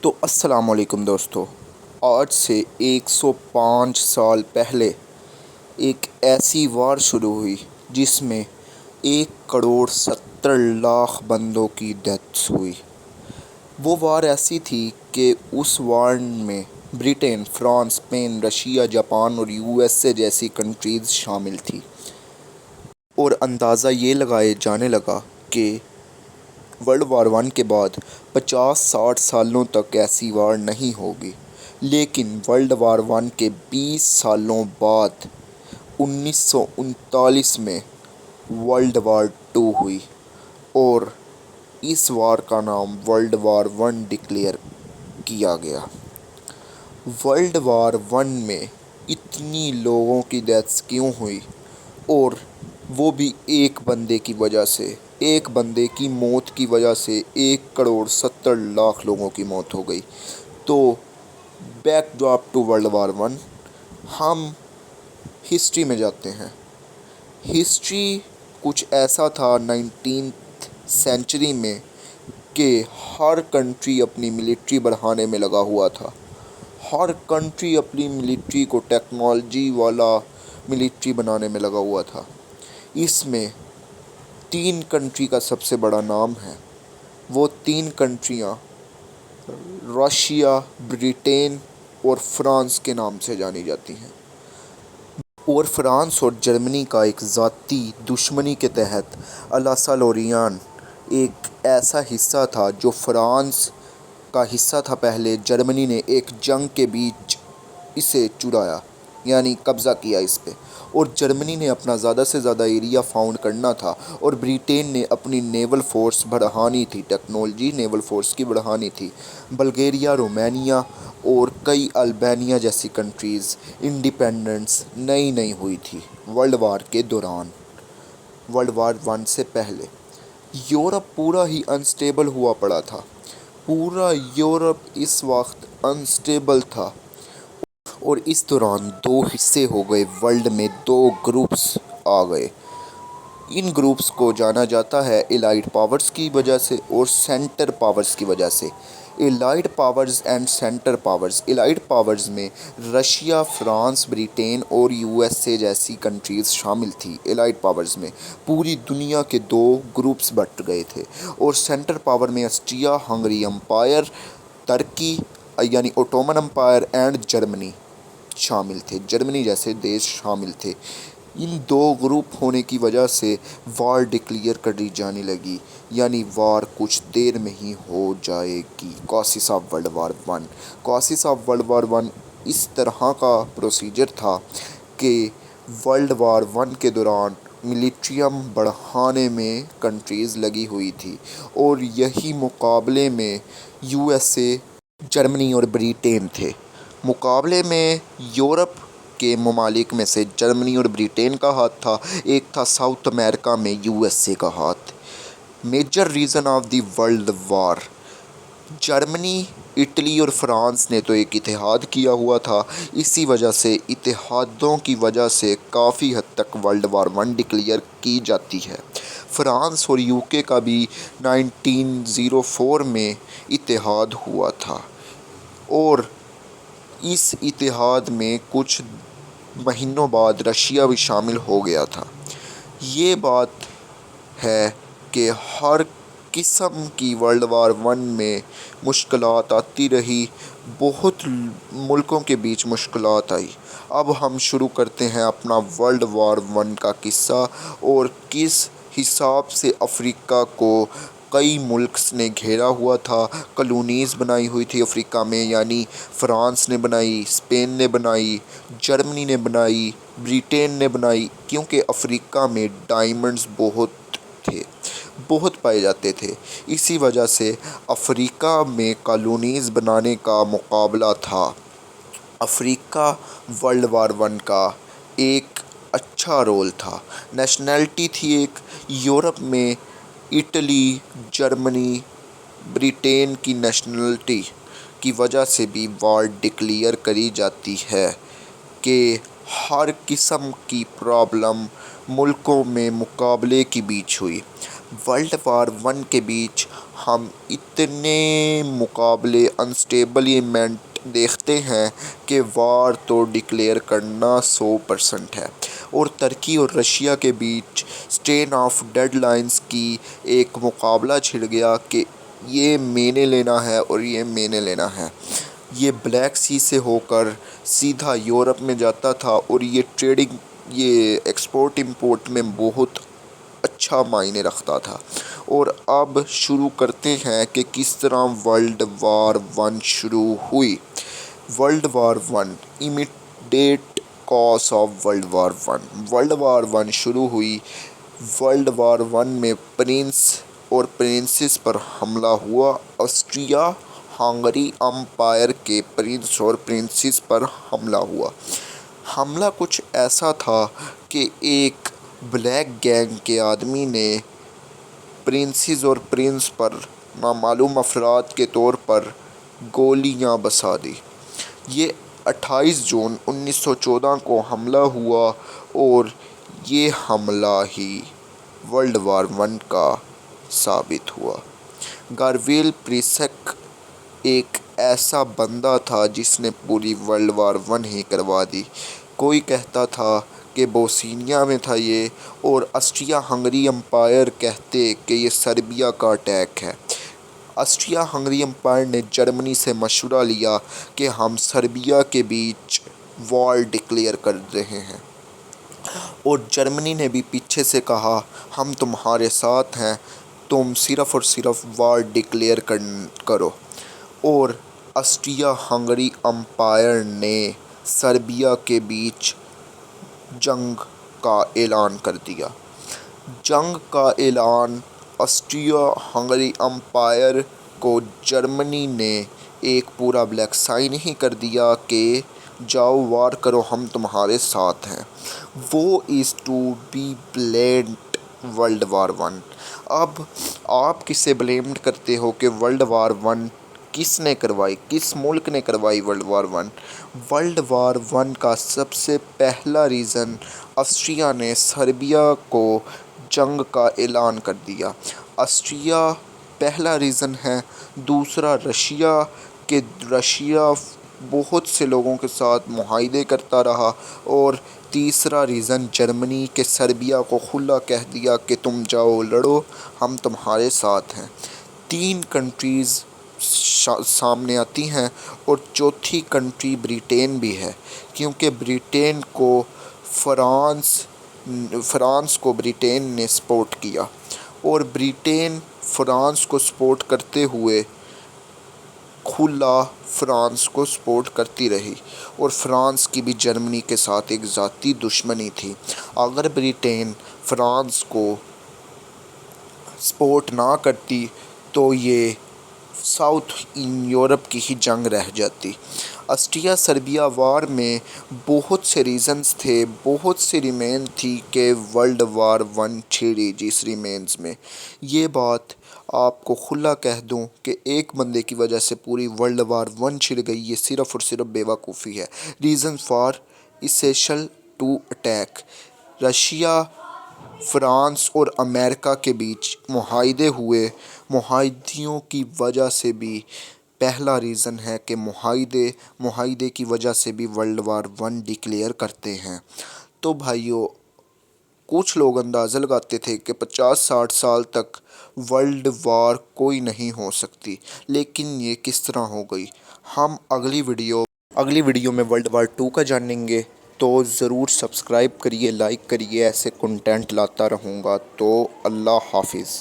تو السلام علیکم دوستو، آج سے 105 سال پہلے ایک ایسی وار شروع ہوئی جس میں 1,70,00,000 بندوں کی ڈیتھس ہوئی۔ وہ وار ایسی تھی کہ اس وار میں Britain, France, Spain, Russia, Japan اور USA جیسی کنٹریز شامل تھیں، اور اندازہ یہ لگایا جانے لگا کہ ورلڈ وار 1 کے بعد 50-60 سالوں تک ایسی وار نہیں ہوگی۔ لیکن ورلڈ وار 1 کے 20 سالوں بعد 1939 میں ورلڈ وار 2 ہوئی، اور اس وار کا نام ورلڈ وار 1 ڈکلیئر کیا گیا۔ ورلڈ وار 1 میں اتنی لوگوں کی ڈیتھس کیوں ہوئی، اور وہ بھی ایک بندے کی وجہ سے؟ ایک بندے کی موت کی وجہ سے 1,70,00,000 لوگوں کی موت ہو گئی۔ تو backdrop to world war 1، ہم ہسٹری میں جاتے ہیں۔ ہسٹری کچھ ایسا تھا 19th سینچری میں کہ ہر کنٹری اپنی ملٹری بڑھانے میں لگا ہوا تھا۔ ہر کنٹری اپنی ملٹری کو ٹیکنالوجی والا ملٹری بنانے میں لگا ہوا تھا۔ اس میں 3 کنٹری کا سب سے بڑا نام ہے۔ وہ 3 کنٹریاں رشیا، برٹن اور فرانس کے نام سے جانی جاتی ہیں۔ اور فرانس اور جرمنی کا ایک ذاتی دشمنی کے تحت السا لورین ایک ایسا حصہ تھا جو فرانس کا حصہ تھا۔ پہلے جرمنی نے ایک جنگ کے بیچ اسے چرایا، یعنی قبضہ کیا اس پہ، اور جرمنی نے اپنا زیادہ سے زیادہ ایریا فاؤنڈ کرنا تھا، اور برٹن نے اپنی نیول فورس بڑھانی تھی، ٹیکنالوجی نیول فورس کی بڑھانی تھی۔ بلغیریا، رومانیہ اور کئی البانیہ جیسی کنٹریز انڈیپینڈنس نئی ہوئی تھی ورلڈ وار کے دوران۔ ورلڈ وار 1 سے پہلے یورپ پورا ہی انسٹیبل ہوا پڑا تھا۔ پورا یورپ اس وقت انسٹیبل تھا، اور اس دوران 2 حصے ہو گئے، ورلڈ میں 2 گروپس آ گئے۔ ان گروپس کو جانا جاتا ہے ایلائڈ پاورز کی وجہ سے اور سینٹر پاورز کی وجہ سے۔ Allied powers and centre powers. Allied powers میں رشیا، فرانس، برٹن اور USA جیسی کنٹریز شامل تھیں۔ ایلائڈ پاورز میں پوری دنیا کے 2 گروپس بٹ گئے تھے، اور سینٹر پاور میں آسٹریا ہنگری امپائر، ترکی یعنی اوٹومن امپائر اینڈ جرمنی شامل تھے۔ جرمنی جیسے دیش شامل تھے۔ ان 2 گروپ ہونے کی وجہ سے وار ڈکلیئر کری جانے لگی، یعنی وار کچھ دیر میں ہی ہو جائے گی۔ Causes of world war 1۔ Causes of world war 1 اس طرح کا پروسیجر تھا کہ ورلڈ وار 1 کے دوران ملٹریم بڑھانے میں کنٹریز لگی ہوئی تھی، اور یہی مقابلے میں USA، جرمنی اور برٹن تھے۔ مقابلے میں یورپ کے ممالک میں سے جرمنی اور برٹن کا ہاتھ تھا، ایک تھا ساؤتھ امریکہ میں USA کا ہاتھ۔ Major reason of the world war. Germany, Italy اور فرانس نے تو ایک اتحاد کیا ہوا تھا، اسی وجہ سے اتحادوں کی وجہ سے کافی حد تک ورلڈ وار 1 ڈکلیئر کی جاتی ہے۔ فرانس اور UK کا بھی 1904 میں اتحاد ہوا تھا، اور اس اتحاد میں کچھ مہینوں بعد رشیا بھی شامل ہو گیا تھا۔ یہ بات ہے کہ ہر قسم کی ورلڈ وار 1 میں مشکلات آتی رہی، بہت ملکوں کے بیچ مشکلات آئی۔ اب ہم شروع کرتے ہیں اپنا ورلڈ وار 1 کا قصہ، اور کس حساب سے افریقہ کو کئی ملکس نے گھیرا ہوا تھا، کالونیز بنائی ہوئی تھی افریقہ میں، یعنی فرانس نے بنائی، اسپین نے بنائی، جرمنی نے بنائی، برٹن نے بنائی، کیونکہ افریقہ میں ڈائمنڈز بہت پائے جاتے تھے۔ اسی وجہ سے افریقہ میں کالونیز بنانے کا مقابلہ تھا۔ افریقہ ورلڈ وار 1 کا ایک اچھا رول تھا۔ نیشنلٹی تھی ایک، یورپ میں اٹلی، جرمنی، برٹن کی نیشنلٹی کی وجہ سے بھی وار ڈکلیئر کری جاتی ہے کہ ہر قسم کی پرابلم ملکوں میں مقابلے کے بیچ ہوئی۔ ورلڈ وار 1 کے بیچ ہم اتنے مقابلے انسٹیبل ایونٹ دیکھتے ہیں کہ وار تو ڈکلیئر کرنا 100% ہے، اور ترکی اور رشیا کے بیچ اسٹین آف ڈیڈ لائنز کی ایک مقابلہ چھڑ گیا کہ یہ میں نے لینا ہے اور یہ میں نے لینا ہے۔ یہ بلیک سی سے ہو کر سیدھا یورپ میں جاتا تھا، اور یہ ٹریڈنگ، یہ ایکسپورٹ امپورٹ میں بہت اچھا معنی رکھتا تھا۔ اور اب شروع کرتے ہیں کہ کس طرح ورلڈ وار ون شروع ہوئی۔ World war one, immediate cause of world war one. World war one شروع ہوئی۔ ورلڈ وار ون میں پرنس اور پرنسز پر حملہ ہوا۔ آسٹریا ہنگری امپائر کے پرنس اور پرنسز پر حملہ ہوا۔ حملہ کچھ ایسا تھا کہ ایک بلیک گینگ کے آدمی نے پرنسز اور پرنس پر نامعلوم افراد کے طور پر گولیاں برسا دیں۔ یہ 28 جون 1914 کو حملہ ہوا، اور یہ حملہ ہی ورلڈ وار ون کا ثابت ہوا۔ گارویل پریسک ایک ایسا بندہ تھا جس نے پوری ورلڈ وار ون ہی کروا دی۔ کوئی کہتا تھا کہ بوسنیا میں تھا یہ، اور آسٹریا ہنگری امپائر کہتے کہ یہ سربیا کا اٹیک ہے۔ آسٹریا ہنگری امپائر نے جرمنی سے مشورہ لیا کہ ہم سربیا کے بیچ وار ڈکلیئر کر رہے ہیں، اور جرمنی نے بھی پیچھے سے کہا ہم تمہارے ساتھ ہیں، تم صرف اور صرف وار ڈکلیئر کرو۔ اور آسٹریا ہنگری امپائر نے سربیا کے بیچ جنگ کا اعلان کر دیا۔ جنگ کا اعلان آسٹریا ہنگری امپائر کو جرمنی نے ایک پورا بلیک سائن ہی کر دیا کہ جاؤ وار کرو، ہم تمہارے ساتھ ہیں۔ Who is to be blamed world war one. اب آپ کسے بلیمڈ کرتے ہو کہ ورلڈ وار ون کس نے کروائی، کس ملک نے کروائی world war one? World war one کا سب سے پہلا ریزن آسٹریا نے سربیا کو جنگ کا اعلان کر دیا۔ آسٹریا پہلا ریزن ہے۔ دوسرا رشیا، کہ رشیا بہت سے لوگوں کے ساتھ معاہدے کرتا رہا۔ اور تیسرا ریزن جرمنی، کہ سربیا کو کھلا کہہ دیا کہ تم جاؤ لڑو، ہم تمہارے ساتھ ہیں۔ تین کنٹریز سامنے آتی ہیں، اور چوتھی کنٹری برطانیہ بھی ہے، کیونکہ فرانس کو برطانیہ نے سپورٹ کیا، اور برطانیہ فرانس کو سپورٹ کرتے ہوئے کھلا فرانس کو سپورٹ کرتی رہی، اور فرانس کی بھی جرمنی کے ساتھ ایک ذاتی دشمنی تھی۔ اگر برطانیہ فرانس کو سپورٹ نہ کرتی تو یہ ساؤتھ یورپ کی ہی جنگ رہ جاتی۔ آسٹریا سربیا وار میں بہت سے ریزنز تھے، بہت سی ریمین تھی کہ ورلڈ وار ون چھڑی جس ریمینز میں۔ یہ بات آپ کو کھلا کہہ دوں کہ ایک بندے کی وجہ سے پوری ورلڈ وار ون چھڑ گئی، یہ صرف اور صرف بے وقوفی ہے۔ ریزن فار اسیشل ٹو اٹیک: رشیا، فرانس اور امریکہ کے بیچ معاہدے ہوئے۔ معاہدوں کی وجہ سے بھی پہلا ریزن ہے کہ معاہدے کی وجہ سے بھی ورلڈ وار ون ڈکلیئر کرتے ہیں۔ تو بھائیو، کچھ لوگ اندازہ لگاتے تھے کہ 50-60 سال تک ورلڈ وار کوئی نہیں ہو سکتی، لیکن یہ کس طرح ہو گئی؟ ہم اگلی ویڈیو میں ورلڈ وار ٹو کا جانیں گے، تو ضرور سبسکرائب کریے، لائک کریے، ایسے کنٹینٹ لاتا رہوں گا۔ تو اللہ حافظ۔